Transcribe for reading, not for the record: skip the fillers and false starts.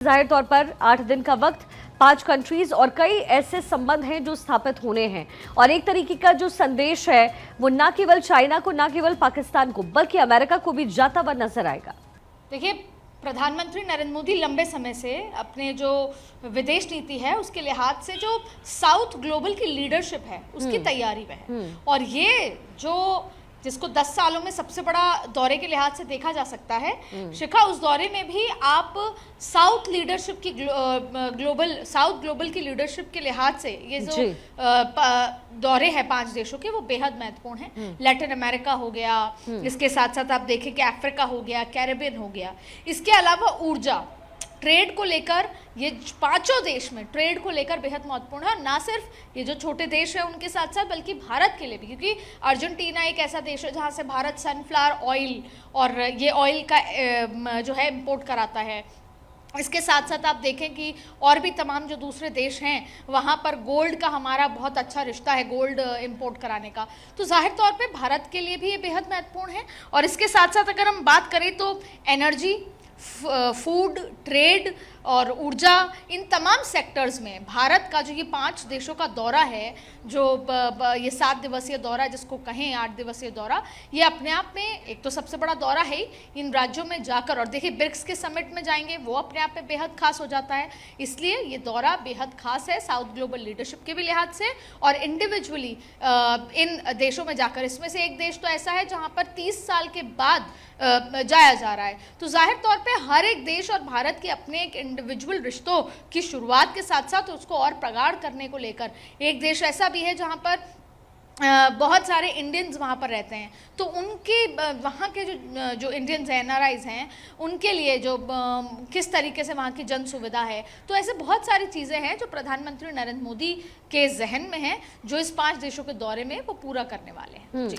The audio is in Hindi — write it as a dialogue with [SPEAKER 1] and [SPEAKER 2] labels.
[SPEAKER 1] जाहिर तौर पर 8 दिन का वक्त, 5 कंट्रीज और कई ऐसे संबंध हैं जो स्थापित होने हैं और एक तरीके का जो संदेश है वो ना केवल चाइना को, ना केवल पाकिस्तान को, बल्कि अमेरिका को भी जाता हुआ नजर आएगा।
[SPEAKER 2] देखिए, प्रधानमंत्री नरेंद्र मोदी लंबे समय से अपने जो विदेश नीति है उसके लिहाज से जो साउथ ग्लोबल की लीडरशिप है उसकी तैयारी में है और ये जो जिसको 10 सालों में सबसे बड़ा दौरे के लिहाज से देखा जा सकता है, शिखा, उस दौरे में भी आप साउथ लीडरशिप की साउथ ग्लोबल की लीडरशिप के लिहाज से ये जो दौरे हैं 5 देशों के वो बेहद महत्वपूर्ण हैं। लैटिन अमेरिका हो गया, इसके साथ साथ आप देखें कि अफ्रीका हो गया, कैरेबियन हो गया, इसके अलावा ऊर्जा, ट्रेड को लेकर ये 5 देश में ट्रेड को लेकर बेहद महत्वपूर्ण है। और ना सिर्फ ये जो छोटे देश हैं उनके साथ साथ बल्कि भारत के लिए भी, क्योंकि अर्जेंटीना एक ऐसा देश है जहाँ से भारत सनफ्लावर ऑयल और ये ऑयल का जो है इंपोर्ट कराता है। इसके साथ साथ आप देखें कि और भी तमाम जो दूसरे देश हैं वहाँ पर गोल्ड का हमारा बहुत अच्छा रिश्ता है, गोल्ड इंपोर्ट कराने का। तो जाहिर तौर पे भारत के लिए भी ये बेहद महत्वपूर्ण है। और इसके साथ साथ अगर हम बात करें तो एनर्जी, फूड, ट्रेड और ऊर्जा, इन तमाम सेक्टर्स में भारत का जो ये 5 देशों का दौरा है, जो ये 7 दिवसीय दौरा जिसको कहें 8 दिवसीय दौरा, ये अपने आप में एक तो सबसे बड़ा दौरा है इन राज्यों में जाकर। और देखिए, ब्रिक्स के समिट में जाएंगे, वो अपने आप में बेहद खास हो जाता है। इसलिए ये दौरा बेहद खास है साउथ ग्लोबल लीडरशिप के भी लिहाज से और इंडिविजुअली इन देशों में जाकर। इसमें से एक देश तो ऐसा है जहाँ पर 30 साल के बाद जाया जा रहा है। तो जाहिर तौर पे हर एक देश और भारत के अपने एक इंडिविजुअल रिश्तों की शुरुआत के साथ साथ उसको और प्रगाढ़ करने को लेकर, एक देश ऐसा भी है जहाँ पर बहुत सारे इंडियंस वहाँ पर रहते हैं, तो उनके वहाँ के जो इंडियंस हैं, एनआरआईज हैं, उनके लिए जो किस तरीके से वहाँ की जन सुविधा है। तो ऐसे बहुत सारी चीज़ें हैं जो प्रधानमंत्री नरेंद्र मोदी के जहन में हैं, जो इस 5 देशों के दौरे में वो पूरा करने वाले हैं। जी।